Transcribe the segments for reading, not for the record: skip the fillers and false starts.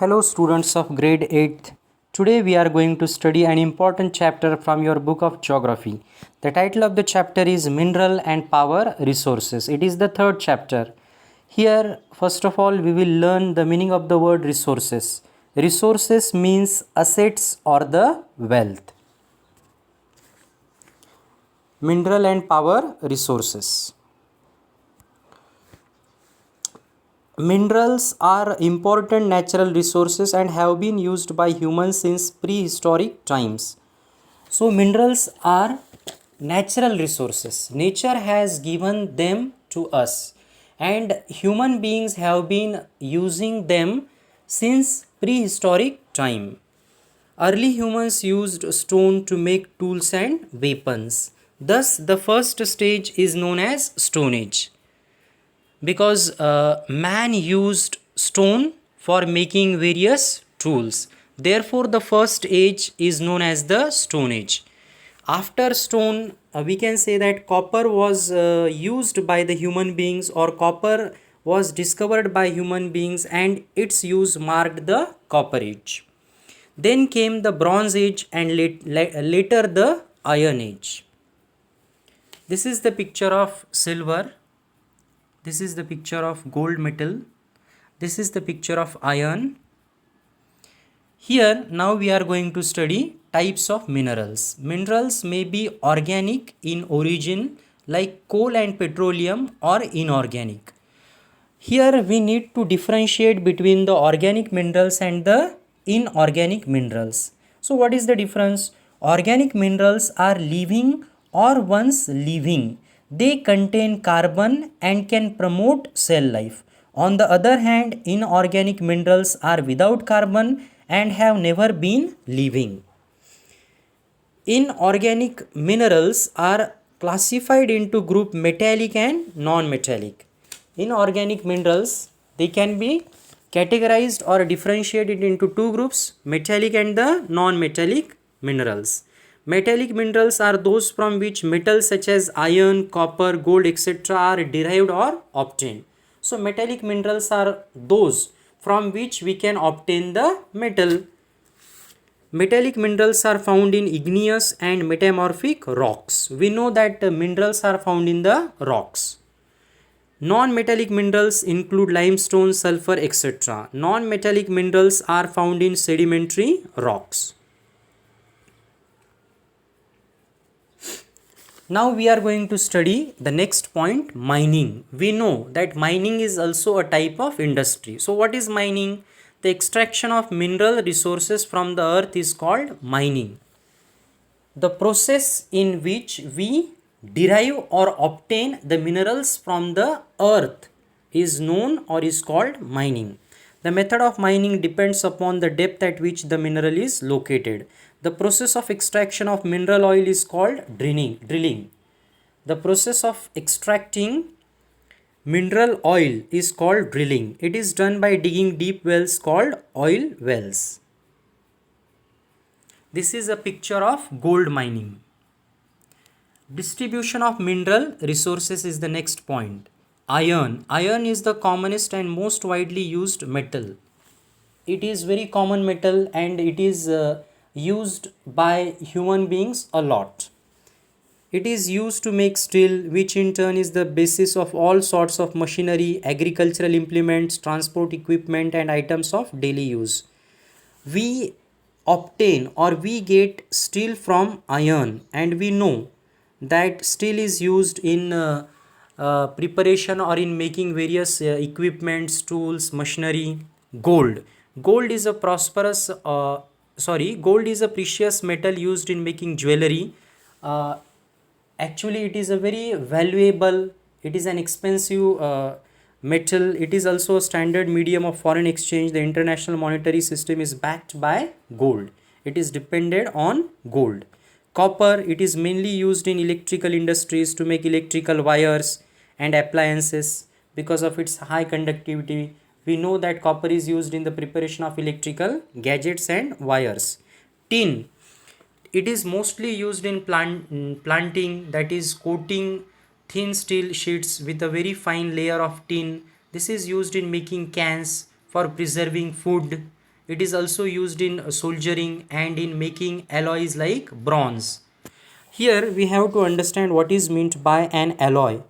Hello, students of grade 8th. Today we are going to study an important chapter from your book of geography. The title of the chapter is Mineral and Power Resources. It is the third chapter. Here, first of all, we will learn the meaning of the word resources. Resources means assets or the wealth. Mineral and power resources. Minerals are important natural resources and have been used by humans since prehistoric times. So, minerals are natural resources. Nature has given them to us, and human beings have been using them since prehistoric time. Early humans used stone to make tools and weapons. Thus, the first stage is known as Stone Age because man used stone for making various tools. Therefore, the first age is known as the Stone Age. After stone, we can say that copper was used by the human beings, or copper was discovered by human beings, and its use marked the Copper Age. Then came the Bronze Age, and later the Iron Age. This is the picture of silver. This is the picture of gold metal. This is the picture of iron. Here now we are going to study types of minerals. Minerals may be organic in origin like coal and petroleum, or inorganic. Here we need to differentiate between the organic minerals and the inorganic minerals. So what is the difference? Organic minerals are living or once living. They contain carbon and can promote cell life. On the other hand, inorganic minerals are without carbon and have never been living. Inorganic minerals are classified into group metallic and non-metallic. Inorganic minerals, they can be categorized or differentiated into two groups, metallic and the non-metallic minerals. Metallic minerals are those from which metals such as iron, copper, gold, etc. are derived or obtained. So metallic minerals are those from which we can obtain the metal. Metallic minerals are found in igneous and metamorphic rocks. We know that minerals are found in the rocks. Non-metallic minerals include limestone, sulfur, etc. Non-metallic minerals are found in sedimentary rocks. Now we are going to study the next point, mining. We know that mining is also a type of industry. So what is mining? The extraction of mineral resources from the earth is called mining. The process in which we derive or obtain the minerals from the earth is known or is called mining. The method of mining depends upon the depth at which the mineral is located. The process of extraction of mineral oil is called drilling. The process of extracting mineral oil is called drilling. It is done by digging deep wells called oil wells. This is a picture of gold mining. Distribution of mineral resources is the next point. Iron. Iron is the commonest and most widely used metal. It is very common metal and it is used by human beings a lot. It is used to make steel, which in turn is the basis of all sorts of machinery, agricultural implements, transport equipment, and items of daily use. We obtain or we get steel from iron, and we know that steel is used in preparation or in making various equipments, tools, machinery. Gold is a gold is a precious metal used in making jewelry. Actually, it is a very valuable, it is an expensive metal. It is also a standard medium of foreign exchange. The international monetary system is backed by gold. It is dependent on gold. Copper, it is mainly used in electrical industries to make electrical wires and appliances. Because of its high conductivity, we know that copper is used in the preparation of electrical gadgets and wires. Tin, it is mostly used in planting, that is coating thin steel sheets with a very fine layer of tin. This is used in making cans for preserving food. It is also used in soldiering and in making alloys like bronze. Here we have to understand what is meant by an alloy.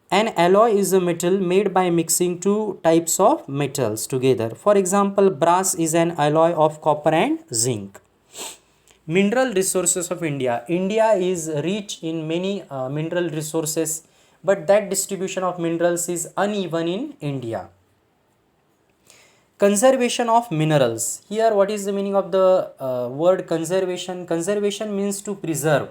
An alloy is a metal made by mixing two types of metals together. For example, brass is an alloy of copper and zinc. Mineral resources of India. India is rich in many mineral resources, but that distribution of minerals is uneven in India. Conservation of minerals. Here what is the meaning of the word conservation? Conservation means to preserve.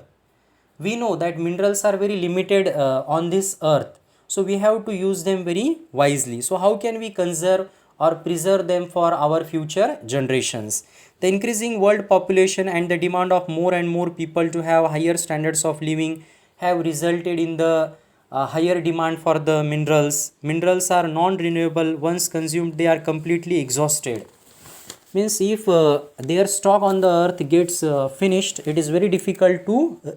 We know that minerals are very limited on this earth, so we have to use them very wisely. So how can we conserve or preserve them for our future generations? The increasing world population and the demand of more and more people to have higher standards of living have resulted in the higher demand for the minerals. Minerals are non-renewable. Once consumed, they are completely exhausted. Means if their stock on the earth gets finished, it is very difficult to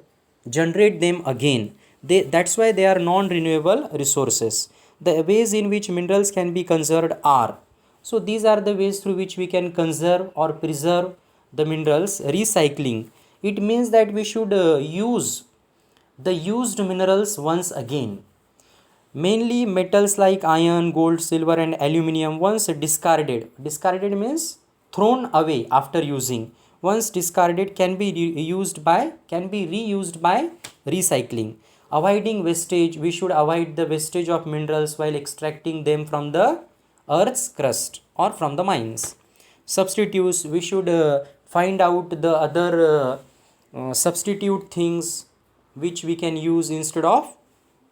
generate them again. That's why they are non-renewable resources. The ways in which minerals can be conserved are, so these are the ways through which we can conserve or preserve the minerals. Recycling, it means that we should use the used minerals once again. Mainly metals like iron, gold, silver and aluminium, once discarded means thrown away after using, once discarded can be reused by recycling. Avoiding wastage, we should avoid the wastage of minerals while extracting them from the earth's crust or from the mines. Substitutes, we should find out the other substitute things which we can use instead of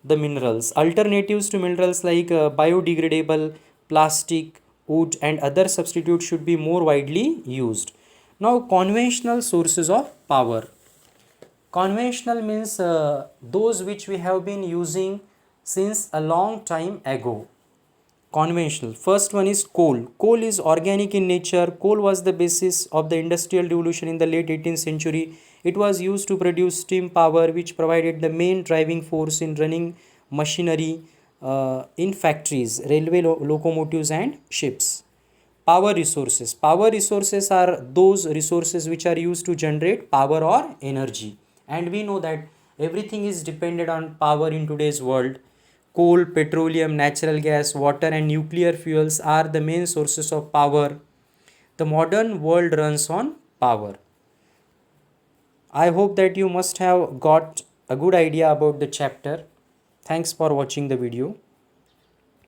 the minerals. Alternatives to minerals like biodegradable plastic, wood and other substitutes should be more widely used. Now conventional sources of power. Conventional means those which we have been using since a long time ago. Conventional, first one is coal. Coal is organic in nature. Coal was the basis of the industrial revolution in the late 18th century. It was used to produce steam power, which provided the main driving force in running machinery in factories, railway locomotives and ships. Power resources. Power resources are those resources which are used to generate power or energy, and we know that everything is dependent on power in today's world. Coal, petroleum, natural gas, water and nuclear fuels are the main sources of power. The modern world runs on power. I hope that you must have got a good idea about the chapter. Thanks for watching the video.